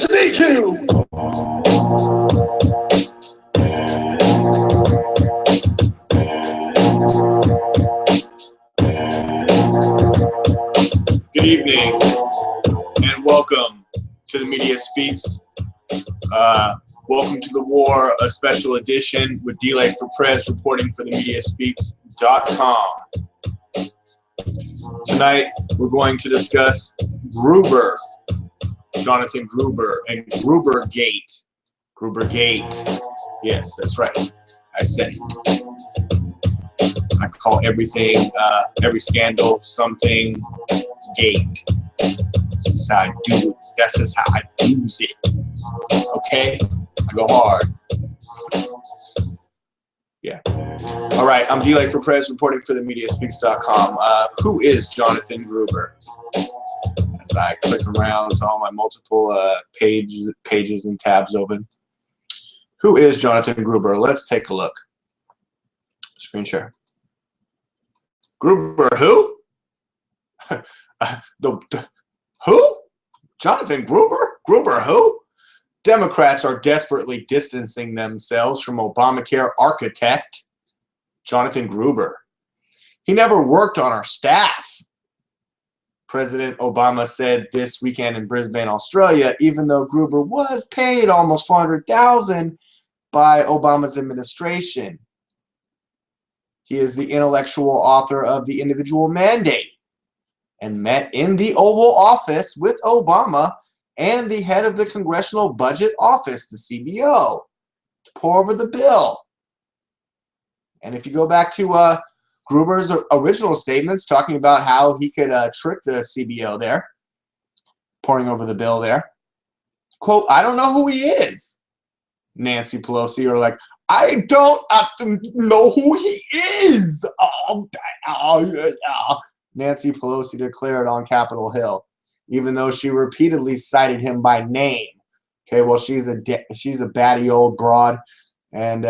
Nice to meet you. Good evening and welcome to the Media Speaks. Welcome to the War, a special edition with DLAKE for PREZ reporting for the MediaSpeaks.com. Tonight we're going to discuss Gruber, Jonathan Gruber, and Gruber-gate. Gruber-gate. Yes, that's right. I said it. I call everything, every scandal, something gate. That's just how I do it. That's just how I use it. Okay? I go hard. Yeah. All right, I'm DLAKE for PREZ reporting for the MediaSpeaks.com. Who is Jonathan Gruber? As I click around to all my multiple pages and tabs open. Who is Jonathan Gruber? Let's take a look. Screen share. Gruber who? Who? Jonathan Gruber? Gruber who? Democrats are desperately distancing themselves from Obamacare architect Jonathan Gruber. He never worked on our staff. President Obama said this weekend in Brisbane, Australia, even though Gruber was paid almost $400,000 by Obama's administration. He is the intellectual author of The Individual Mandate and met in the Oval Office with Obama and the head of the Congressional Budget Office, the CBO, to pour over the bill. And if you go back to Gruber's original statements talking about how he could trick the CBO there, pouring over the bill there, quote, I don't know who he is. Nancy Pelosi are like, I don't have to know who he is. Nancy Pelosi declared on Capitol Hill, even though she repeatedly cited him by name. Okay, well, she's a batty old broad, and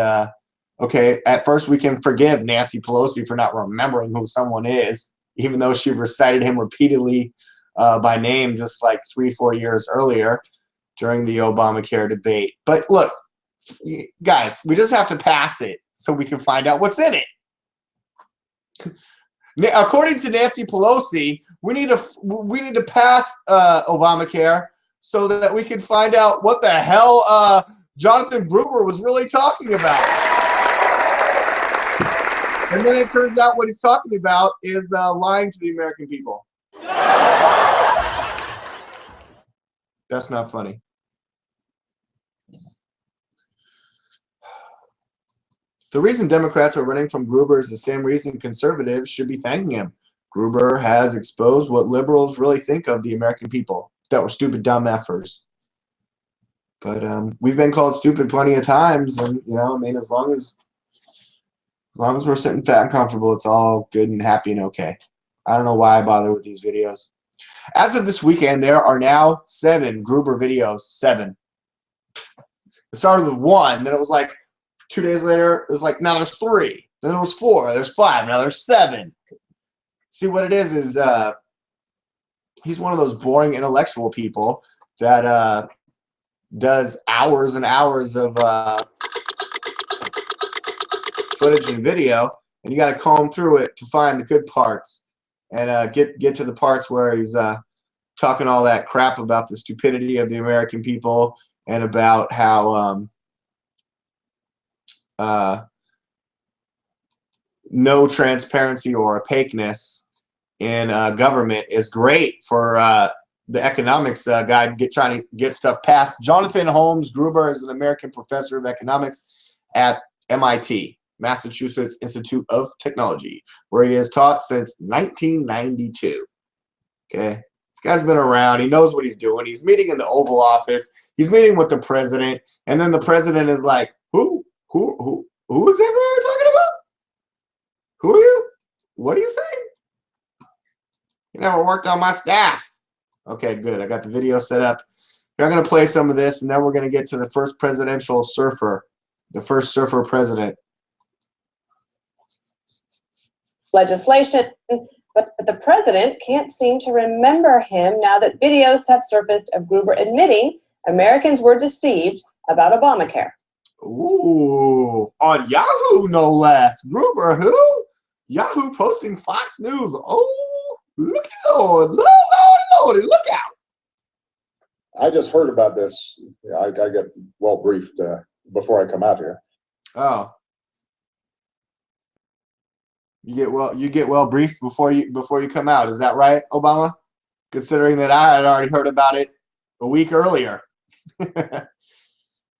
okay, at first we can forgive Nancy Pelosi for not remembering who someone is, even though she recited him repeatedly by name just like 3-4 years earlier during the Obamacare debate. But look, guys, we just have to pass it so we can find out what's in it. According to Nancy Pelosi, we need to pass Obamacare so that we can find out what the hell Jonathan Gruber was really talking about. And then it turns out what he's talking about is lying to the American people. That's not funny. The reason Democrats are running from Gruber is the same reason conservatives should be thanking him. Gruber has exposed what liberals really think of the American people, that we're stupid, dumb effers. But we've been called stupid plenty of times, and you know, I mean, as long as we're sitting fat and comfortable, it's all good and happy and okay. I don't know why I bother with these videos. As of this weekend, there are now 7 Gruber videos. 7. It started with 1, then it was like 2 days later, it was like, now there's 3. Then there was 4, there's 5, now there's 7. See, what it is he's one of those boring intellectual people that does hours and hours of footage and video, and you got to comb through it to find the good parts and get to the parts where he's talking all that crap about the stupidity of the American people and about how no transparency or opaqueness in government is great for the economics guy trying to get stuff passed. Jonathan Gruber is an American professor of economics at MIT, Massachusetts Institute of Technology, where he has taught since 1992. Okay, this guy's been around. He knows what he's doing. He's meeting in the Oval Office. He's meeting with the president, and then the president is like, Who exactly are you talking about? Who are you? What are you saying? You never worked on my staff. Okay, good. I got the video set up. Here, I'm going to play some of this, and then we're going to get to the first presidential surfer, the first surfer president. Legislation, but the president can't seem to remember him now that videos have surfaced of Gruber admitting Americans were deceived about Obamacare. Ooh, on Yahoo, no less. Gruber, who? Yahoo posting Fox News. Oh, look at Lord, Lordy, look out. I just heard about this. I get well briefed before I come out here. Oh, you get well briefed before you come out. Is that right, Obama? Considering that I had already heard about it a week earlier.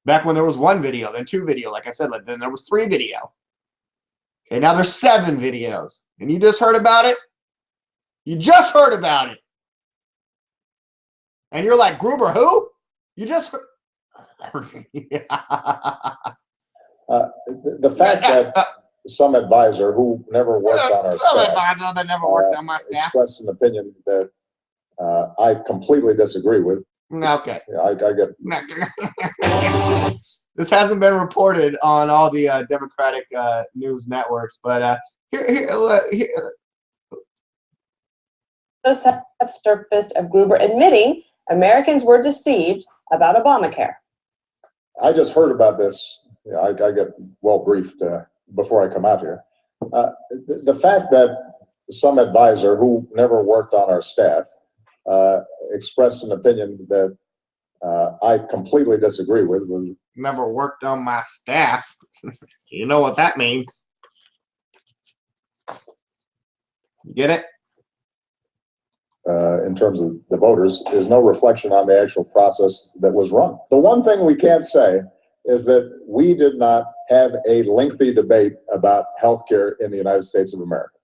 Back when there was 1 video, then 2 video, like I said, then there was 3 video. Okay, now there's 7 videos. And you just heard about it? You just heard about it. And you're like, Gruber, who? You just heard. The fact that some advisor who never worked on our some staff, advisor that never worked on my staff expressed an opinion that I completely disagree with. Okay. I get. This hasn't been reported on all the Democratic news networks, but here. Those have surfaced of Gruber admitting Americans were deceived about Obamacare. I just heard about this. I get well briefed before I come out here. The fact that some advisor who never worked on our staff expressed an opinion that I completely disagree with. Never worked on my staff. You know what that means. You get it? In terms of the voters, is no reflection on the actual process that was run. The one thing we can't say is that we did not have a lengthy debate about healthcare in the United States of America,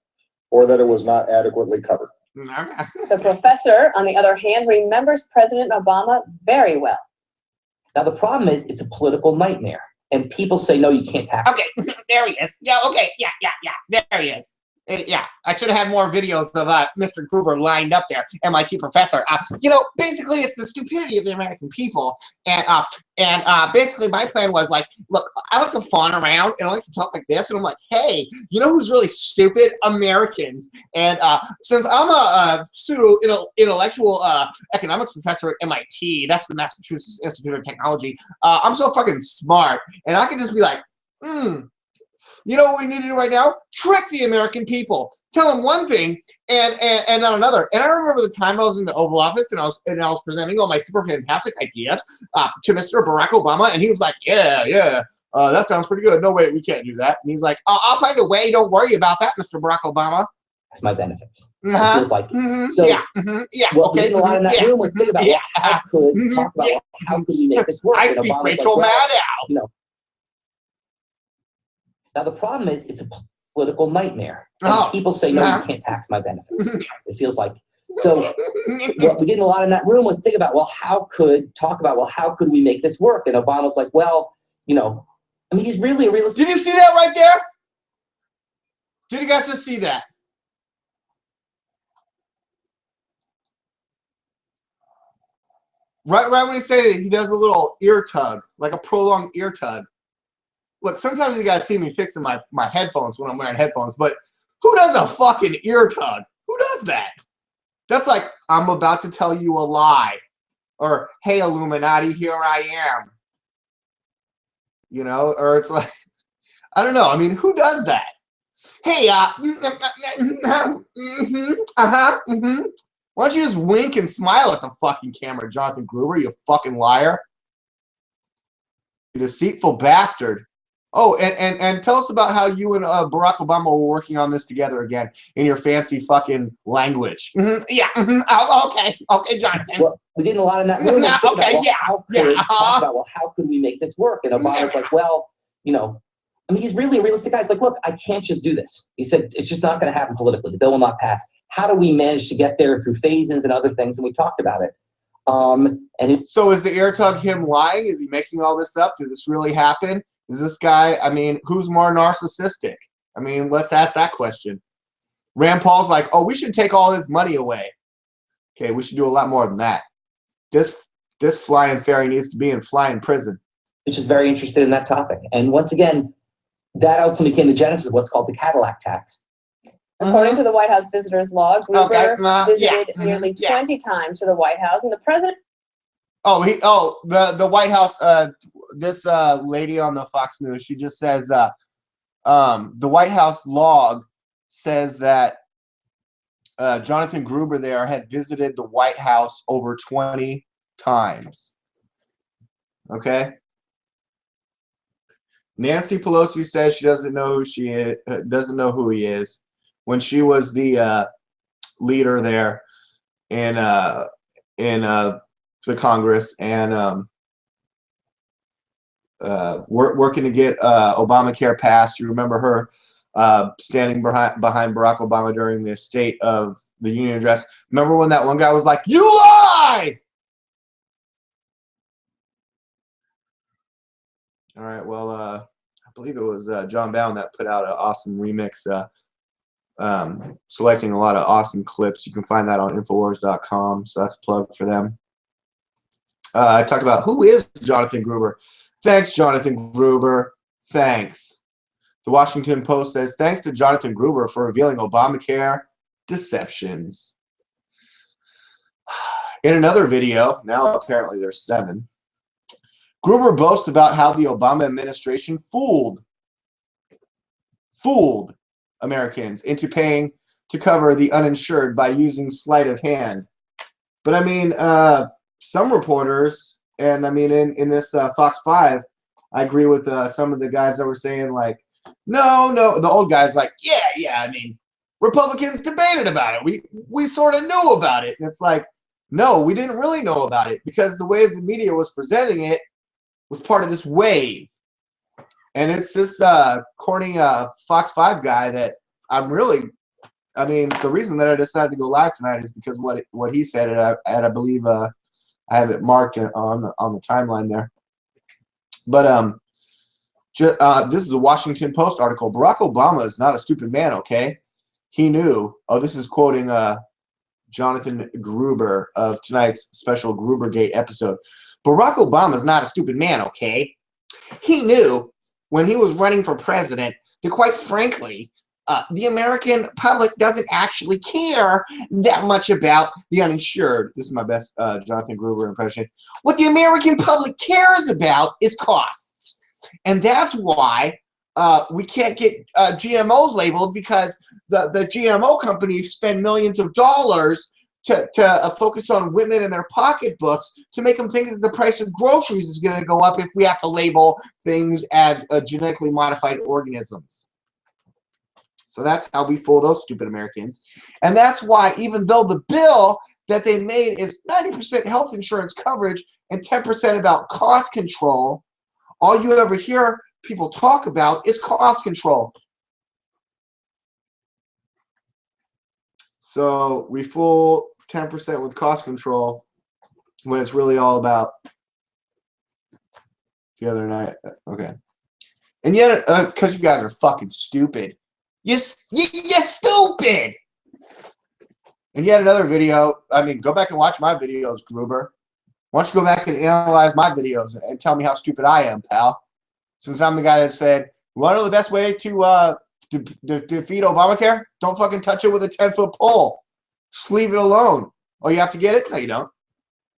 or that it was not adequately covered. The professor, on the other hand, remembers President Obama very well. Now, the problem is it's a political nightmare. And people say, no, you can't tax. Okay, there he is. Yeah, okay, yeah, there he is. Yeah, I should have had more videos of Mr. Gruber lined up there, MIT professor. You know, basically, it's the stupidity of the American people. And basically, my plan was like, look, I like to fawn around and I like to talk like this. And I'm like, hey, you know who's really stupid? Americans. And since I'm a pseudo-intellectual economics professor at MIT, that's the Massachusetts Institute of Technology, I'm so fucking smart. And I can just be like, you know what we need to do right now? Trick the American people. Tell them one thing and not another. And I remember the time I was in the Oval Office and I was presenting all my super fantastic ideas to Mr. Barack Obama, and he was like, yeah, that sounds pretty good. No, wait, we can't do that. And he's like, I'll find a way. Don't worry about that, Mr. Barack Obama. That's my benefits. Uh-huh. It feels like so. Yeah. What Okay. we did a lot in that room was think about how could talk about how could we make this work. I And speak Obama's Rachel like, well, Maddow. you know. Now, the problem is it's a political nightmare. And people say, no, you can't tax my benefits. It feels like. So what we did a lot in that room was think about, how could we make this work? And Obama's like, well, you know, I mean, he's really a realistic. Did you see that right there? Did you guys just see that? Right when he said it, he does a little ear tug, like a prolonged ear tug. Look, sometimes you guys see me fixing my headphones when I'm wearing headphones, but who does a fucking ear tug? Who does that? That's like, I'm about to tell you a lie. Or, hey, Illuminati, here I am. You know, or it's like, I don't know. I mean, who does that? Hey, why don't you just wink and smile at the fucking camera, Jonathan Gruber, you fucking liar. You deceitful bastard. Oh, and tell us about how you and Barack Obama were working on this together again in your fancy fucking language. Oh, okay, Jonathan. Well, we did a lot in that room. How could we make this work? And Obama's like, well, you know, I mean, he's really a realistic guy. He's like, look, I can't just do this. He said, it's just not going to happen politically. The bill will not pass. How do we manage to get there through phase-ins and other things? And we talked about it. So is the ear tug him lying? Is he making all this up? Did this really happen? Is this guy, I mean, who's more narcissistic? I mean, let's ask that question. Rand Paul's like, oh, we should take all his money away. Okay, we should do a lot more than that. This flying fairy needs to be in flying prison. Which is very interested in that topic. And once again, that ultimately became the genesis of what's called the Cadillac tax. According to the White House visitors log, Gruber visited nearly 20 times to the White House, and the president The White House, this lady on the Fox News, she just says the White House log says that Jonathan Gruber there had visited the White House over 20 times. Okay. Nancy Pelosi says she doesn't know who she is, doesn't know who he is. When she was the leader there in the Congress and working to get Obamacare passed. You remember her standing behind Barack Obama during the State of the Union address. Remember when that one guy was like, "You lie!" All right, well, I believe it was John Bound that put out an awesome remix, selecting a lot of awesome clips. You can find that on Infowars.com, so that's a plug for them. I talked about who is Jonathan Gruber. Thanks, Jonathan Gruber. Thanks. The Washington Post says, thanks to Jonathan Gruber for revealing Obamacare deceptions. In another video, now apparently there's 7, Gruber boasts about how the Obama administration fooled Americans into paying to cover the uninsured by using sleight of hand. But I mean, some reporters, and I mean in this Fox 5, I agree with some of the guys that were saying like, no, the old guys like, yeah, I mean, Republicans debated about it. We sort of knew about it. And it's like, no, we didn't really know about it because the way the media was presenting it was part of this wave. And it's this corny Fox 5 guy that I mean, the reason that I decided to go live tonight is because what he said, and I believe I have it marked on the timeline there. But this is a Washington Post article. Barack Obama is not a stupid man, okay? He knew. Oh, this is quoting Jonathan Gruber of tonight's special Gruber-gate episode. Barack Obama is not a stupid man, okay? He knew when he was running for president that, quite frankly, the American public doesn't actually care that much about the uninsured. This is my best Jonathan Gruber impression. What the American public cares about is costs. And that's why we can't get GMOs labeled, because the GMO companies spend millions of dollars to focus on women and their pocketbooks to make them think that the price of groceries is going to go up if we have to label things as genetically modified organisms. So that's how we fool those stupid Americans. And that's why, even though the bill that they made is 90% health insurance coverage and 10% about cost control, all you ever hear people talk about is cost control. So we fool 10% with cost control when it's really all about the other night. Okay. And yet, because you guys are fucking stupid. You're stupid. And yet another video. I mean, go back and watch my videos, Gruber. Why don't you go back and analyze my videos and tell me how stupid I am, pal? Since I'm the guy that said, you want to know the best way to defeat Obamacare? Don't fucking touch it with a 10-foot pole. Just leave it alone. Oh, you have to get it? No, you don't.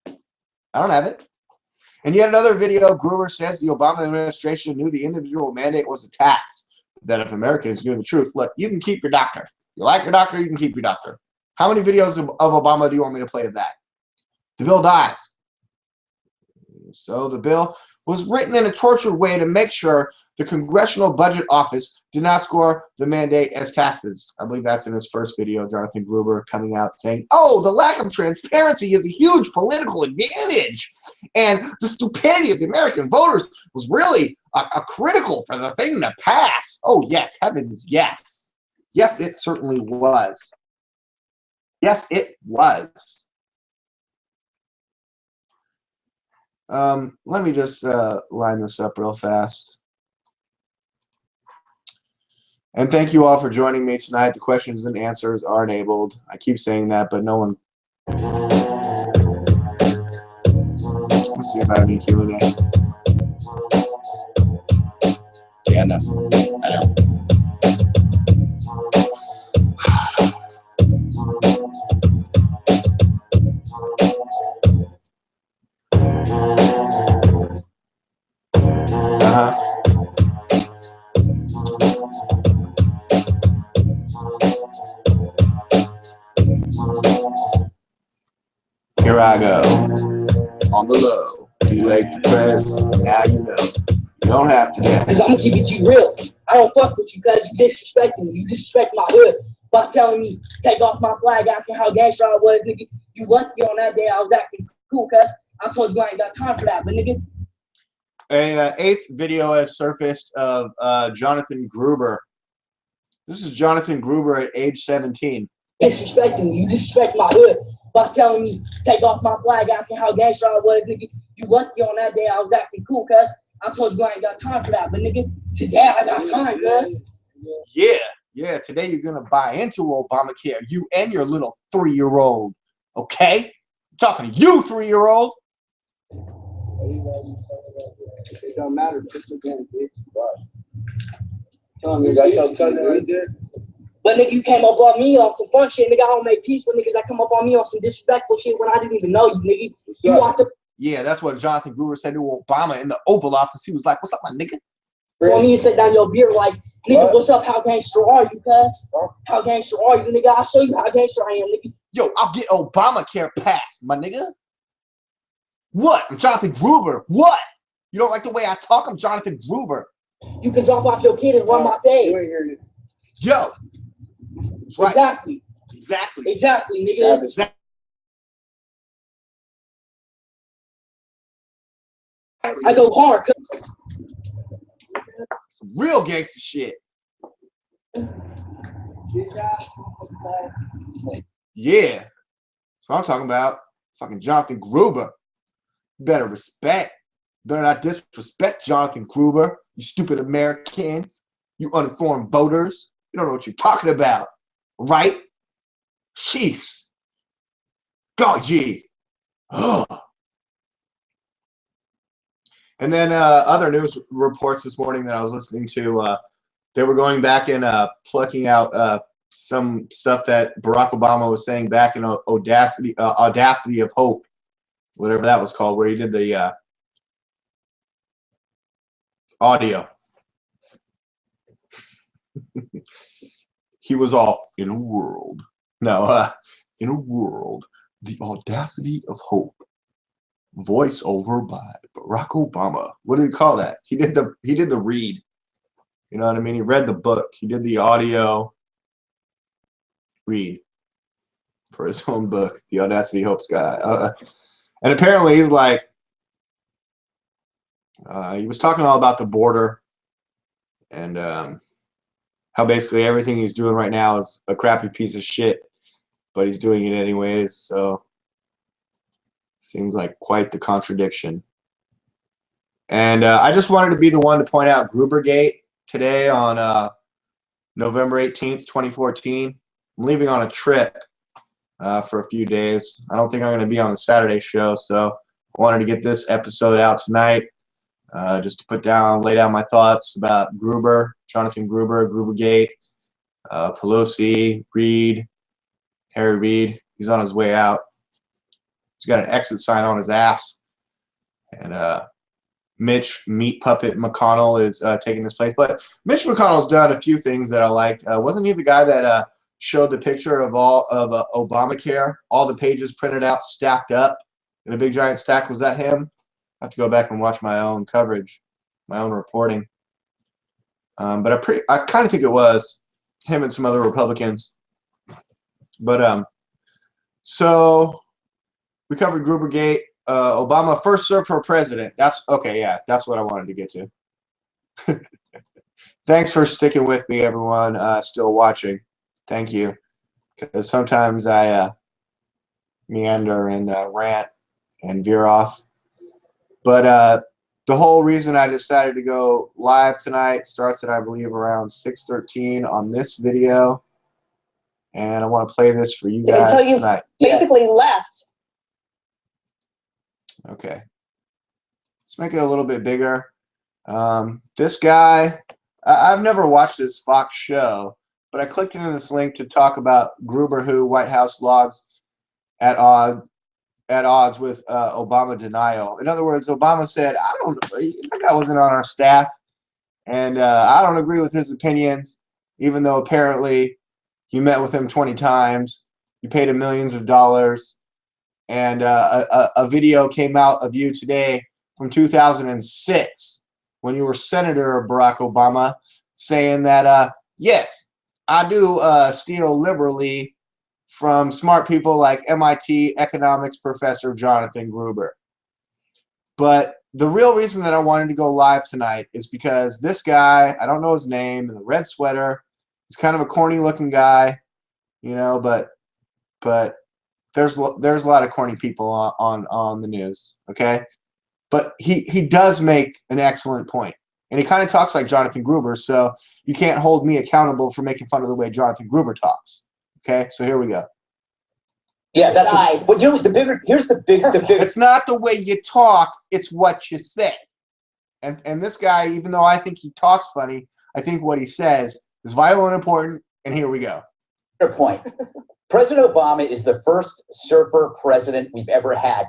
I don't have it. And yet another video, Gruber says the Obama administration knew the individual mandate was a tax. That if Americans knew the truth, look, you can keep your doctor. You like your doctor, you can keep your doctor. How many videos of Obama do you want me to play of that? The bill dies. So the bill was written in a tortured way to make sure the Congressional Budget Office did not score the mandate as taxes. I believe that's in his first video, Jonathan Gruber coming out saying, oh, the lack of transparency is a huge political advantage. And the stupidity of the American voters was really a critical for the thing to pass. Oh, yes, heavens, yes. Yes, it certainly was. Yes, it was. Let me just line this up real fast. And thank you all for joining me tonight. The questions and answers are enabled. I keep saying that, but no one. Let's see if I have any Q&A. Yeah, no. I don't. Here I go. On the low. DLAKE for PREZ. Now you know. You don't have to guess. Cause I'ma keep it G real. I don't fuck with you cause you disrespecting me. You disrespect my hood by telling me take off my flag, asking how gangster I was, nigga. You lucky on that day I was acting cool cuz I told you I ain't got time for that, but nigga. An eighth video has surfaced of Jonathan Gruber. This is Jonathan Gruber at age 17. Disrespecting me. You disrespect my hood by telling me take off my flag, asking how gangster I was, nigga. You lucky on that day I was acting cool cuz I told you I ain't got time for that, but nigga, today I got time, cuz. Yeah, today you're gonna buy into Obamacare, you and your little 3-year-old, okay? I'm talking to you, 3-year-old. It don't matter, just again, bitch. Tell me, that's your cousin right there. But nigga, you came up on me on some fun shit, nigga. I don't make peace with niggas that come up on me on some disrespectful shit when I didn't even know you, nigga. You walked up Yeah, that's what Jonathan Gruber said to Obama in the Oval Office. He was like, "What's up, my nigga?" on me and sit down your beer like, nigga, what's up? How gangster are you, cuz? How gangster are you, nigga? I'll show you how gangster I am, nigga. Yo, I'll get Obamacare passed, my nigga. What? I'm Jonathan Gruber. What? You don't like the way I talk? I'm Jonathan Gruber. You can drop off your kid and run my fade. Yo. That's right. Exactly. Exactly, nigga. Exactly. I go hard. Some real gangster shit. Yeah. That's what I'm talking about. Fucking Jonathan Gruber. You better respect. Better not disrespect Jonathan Gruber. You stupid Americans. You uninformed voters. You don't know what you're talking about. Right? Chiefs. God, gee. Ugh. And then other news reports this morning that I was listening to, they were going back and plucking out some stuff that Barack Obama was saying back in Audacity of Hope, whatever that was called, where he did the audio. He was all, in a world. No, in a world, the audacity of hope. Voice over by Barack Obama. What do you call that? He did the read. You know what I mean? He read the book. He did the audio read for his own book, The Audacity Hopes guy. And apparently he's like, he was talking all about the border and how basically everything he's doing right now is a crappy piece of shit, but he's doing it anyways. So seems like quite the contradiction. And I just wanted to be the one to point out Gruber-gate today on November 18th, 2014. I'm leaving on a trip for a few days. I don't think I'm going to be on the Saturday show, so I wanted to get this episode out tonight just to lay down my thoughts about Gruber, Jonathan Gruber, Gruber-gate, Pelosi, Reid, Harry Reid. He's on his way out. He's got an exit sign on his ass. And Mitch Meat Puppet McConnell is taking this place. But Mitch McConnell's done a few things that I liked. Wasn't he the guy that showed the picture of all of Obamacare, all the pages printed out, stacked up in a big giant stack? Was that him? I have to go back and watch my own coverage, my own reporting. But I kind of think it was him and some other Republicans. But so we covered Gruber-gate. Obama first served for president. That's okay. Yeah, that's what I wanted to get to. Thanks for sticking with me, everyone. Still watching. Thank you. Because sometimes I meander and rant and veer off. But the whole reason I decided to go live tonight starts at, I believe, around 6:13 on this video. And I want to play this for you guys Until you tonight. basically left. Okay. Let's make it a little bit bigger. This guy, I've never watched this Fox show, but I clicked into this link to talk about Gruber, who White House logs at odds with Obama denial. In other words, Obama said, I don't know, that guy wasn't on our staff. And I don't agree with his opinions, even though apparently you met with him 20 times. You paid him millions of dollars. And a video came out of you today from 2006 when you were Senator Barack Obama saying that, yes, I do steal liberally from smart people like MIT economics professor Jonathan Gruber. But the real reason that I wanted to go live tonight is because this guy, I don't know his name, in the red sweater, he's kind of a corny looking guy, you know, but there's a lot of corny people on the news, okay? But he does make an excellent point. And he kind of talks like Jonathan Gruber, so you can't hold me accountable for making fun of the way Jonathan Gruber talks. Okay? So here we go. Yeah, that's right. But you know, here's the big. It's not the way you talk, it's what you say. And this guy, even though I think he talks funny, I think what he says is vital and important, and here we go. Point. President Obama is the first surfer president we've ever had.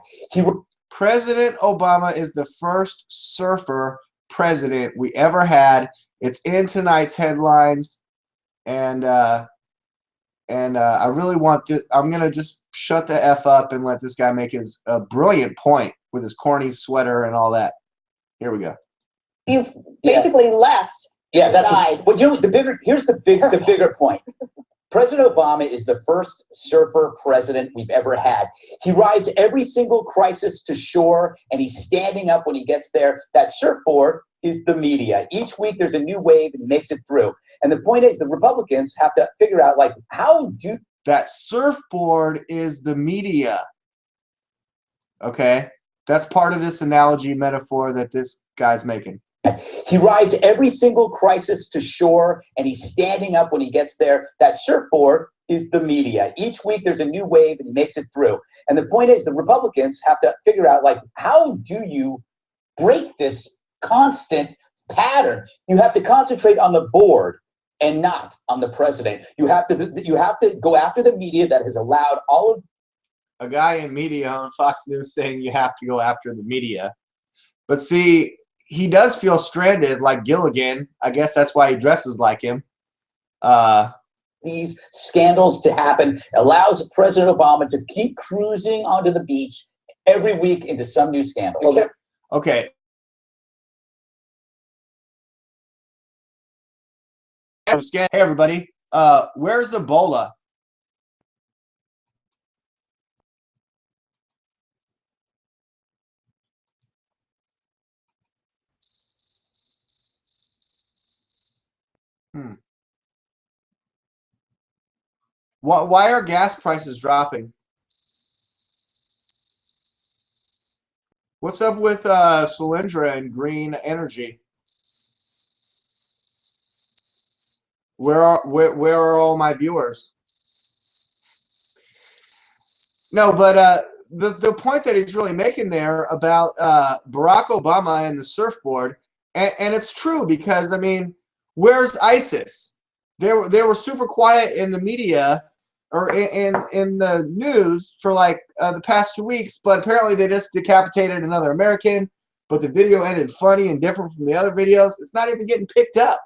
President Obama is the first surfer president we ever had. It's in tonight's headlines, and I really want to. I'm gonna just shut the F up and let this guy make his brilliant point with his corny sweater and all that. Here we go. You've basically left. Yeah, that's right. But you know, here's the bigger point. President Obama is the first surfer president we've ever had. He rides every single crisis to shore, and he's standing up when he gets there. That surfboard is the media. Each week there's a new wave and he makes it through. And the point is the Republicans have to figure out, like, how do... That surfboard is the media. Okay? That's part of this analogy metaphor that this guy's making. He rides every single crisis to shore, and he's standing up when he gets there. That surfboard is the media. Each week there's a new wave and he makes it through. And the point is the Republicans have to figure out, like, how do you break this constant pattern? You have to concentrate on the board and not on the president. You have to go after the media that has allowed all of... A guy in media on Fox News saying you have to go after the media. But see, he does feel stranded like Gilligan. I guess that's why he dresses like him. These scandals to happen allows President Obama to keep cruising onto the beach every week into some new scandal. Okay. Hey, everybody. Where's Ebola? Why are gas prices dropping? What's up with Solyndra and green energy? Where are all my viewers? No, but the point that he's really making there about Barack Obama and the surfboard, and it's true because, I mean, where's ISIS? They were super quiet in the media or in the news for like the past 2 weeks, but apparently they just decapitated another American, but the video ended funny and different from the other videos. It's not even getting picked up.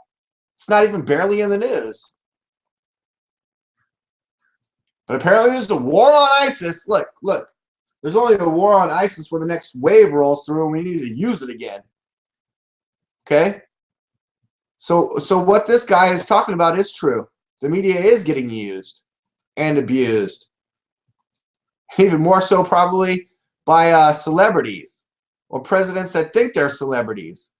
It's not even barely in the news. But apparently there's a war on ISIS. Look. There's only a war on ISIS when the next wave rolls through and we need to use it again. Okay? So what this guy is talking about is true. The media is getting used and abused. Even more so probably by celebrities or presidents that think they're celebrities.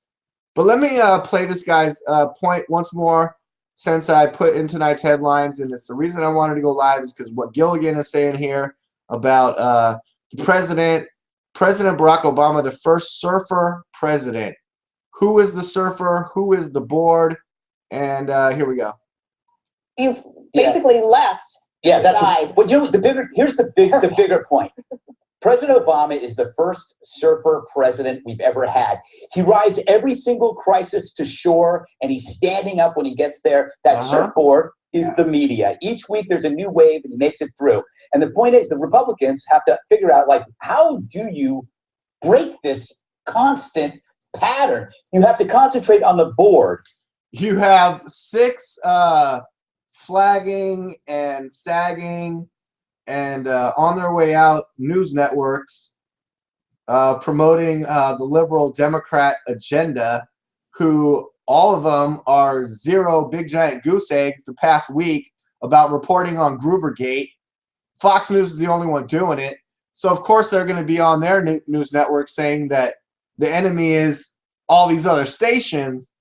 But let me play this guy's point once more since I put in tonight's headlines, and it's the reason I wanted to go live is because what Gilligan is saying here about the President Barack Obama, the first surfer president. Who is the surfer? Who is the board? And here we go. You've basically left. Yeah, that's right. But you know, here's the bigger point. President Obama is the first surfer president we've ever had. He rides every single crisis to shore, and he's standing up when he gets there. That surfboard is the media. Each week there's a new wave and he makes it through. And the point is the Republicans have to figure out, like, how do you break this constant pattern. You have to concentrate on the board. You have 6 flagging and sagging and on their way out news networks promoting the liberal Democrat agenda, who all of them are 0 big giant goose eggs the past week about reporting on Gruber-gate. Fox News is the only one doing it. So, of course, they're going to be on their news network saying that the enemy is all these other stations.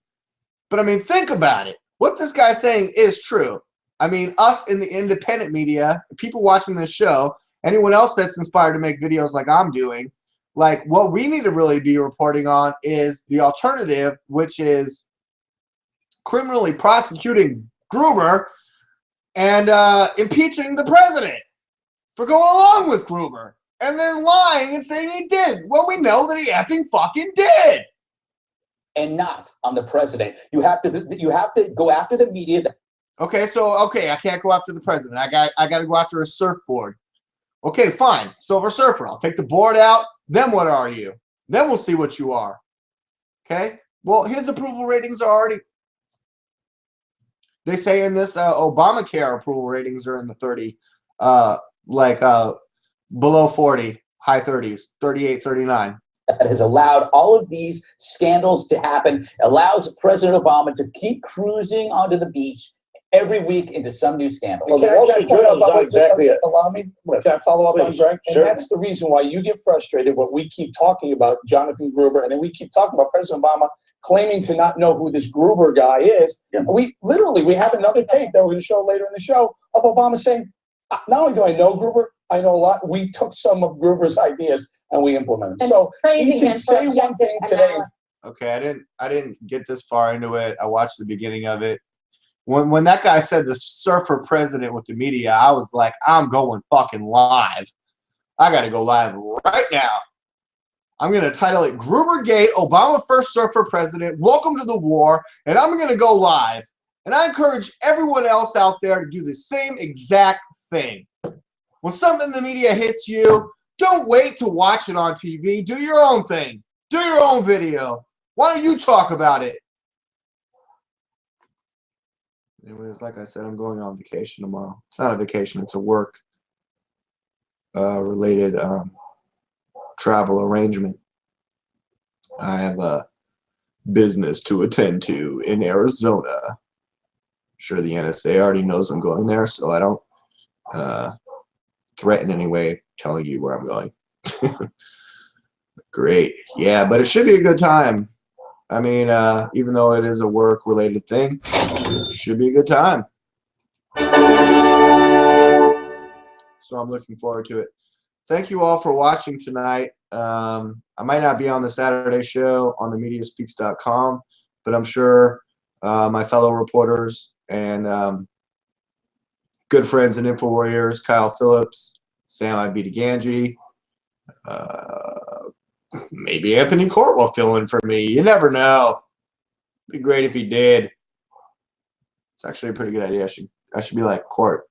But, I mean, think about it. What this guy's saying is true. I mean, us in the independent media, people watching this show, anyone else that's inspired to make videos like I'm doing, like what we need to really be reporting on is the alternative, which is criminally prosecuting Gruber and impeaching the president for going along with Gruber and then lying and saying he did when we know that he effing fucking did. And not on the president. You have to go after the media. Okay, so I can't go after the president. I got to go after a surfboard. Okay, fine. Silver Surfer. I'll take the board out. Then what are you? Then we'll see what you are. Okay? Well, his approval ratings are already. They say in this Obamacare approval ratings are in the 30, below 40, high 30s, 38, 39. That has allowed all of these scandals to happen, allows President Obama to keep cruising onto the beach every week into some new scandal. Well, the Wall Street Journal is not exactly it. Allow me? Can I follow up on Greg? And Sure. that's the reason why you get frustrated when we keep talking about Jonathan Gruber, and then we keep talking about President Obama claiming to not know who this Gruber guy is. Yeah. We have another tape that we're going to show later in the show of Obama saying, not only do I know Gruber, I know a lot. We took some of Gruber's ideas and we implemented them. And So praising he can him for say one objective thing today. analysis. Okay, I didn't get this far into it. I watched the beginning of it. When that guy said the surfer president with the media, I was like, I'm going fucking live. I got to go live right now. I'm going to title it Gruber-gate, Obama first surfer president, welcome to the war, and I'm going to go live. And I encourage everyone else out there to do the same exact thing. When something in the media hits you, don't wait to watch it on TV. Do your own thing. Do your own video. Why don't you talk about it? Anyways, like I said, I'm going on vacation tomorrow. It's not a vacation. It's a work related travel arrangement. I have a business to attend to in Arizona. I'm sure the NSA already knows I'm going there, so I don't threaten any way telling you where I'm going. Great. Yeah, but it should be a good time. I mean, even though it is a work-related thing, it should be a good time. So I'm looking forward to it. Thank you all for watching tonight. I might not be on the Saturday show on themediaspeaks.com, but I'm sure my fellow reporters and good friends and info warriors, Kyle Phillips, Sam Ibita-Ganji, maybe Anthony Court will fill in for me. You never know. It'd be great if he did. It's actually a pretty good idea. I should be like, Court,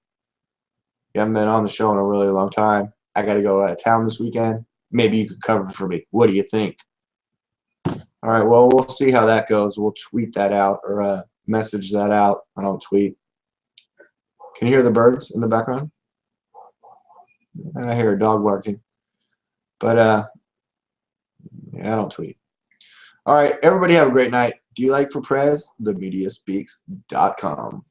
you haven't been on the show in a really long time. I got to go out of town this weekend. Maybe you could cover for me. What do you think? All right, well, we'll see how that goes. We'll tweet that out or message that out. I don't tweet. Can you hear the birds in the background? I hear a dog barking. But, yeah, I don't tweet. All right, everybody have a great night. Do you like for PREZ? TheMediaSpeaks.com.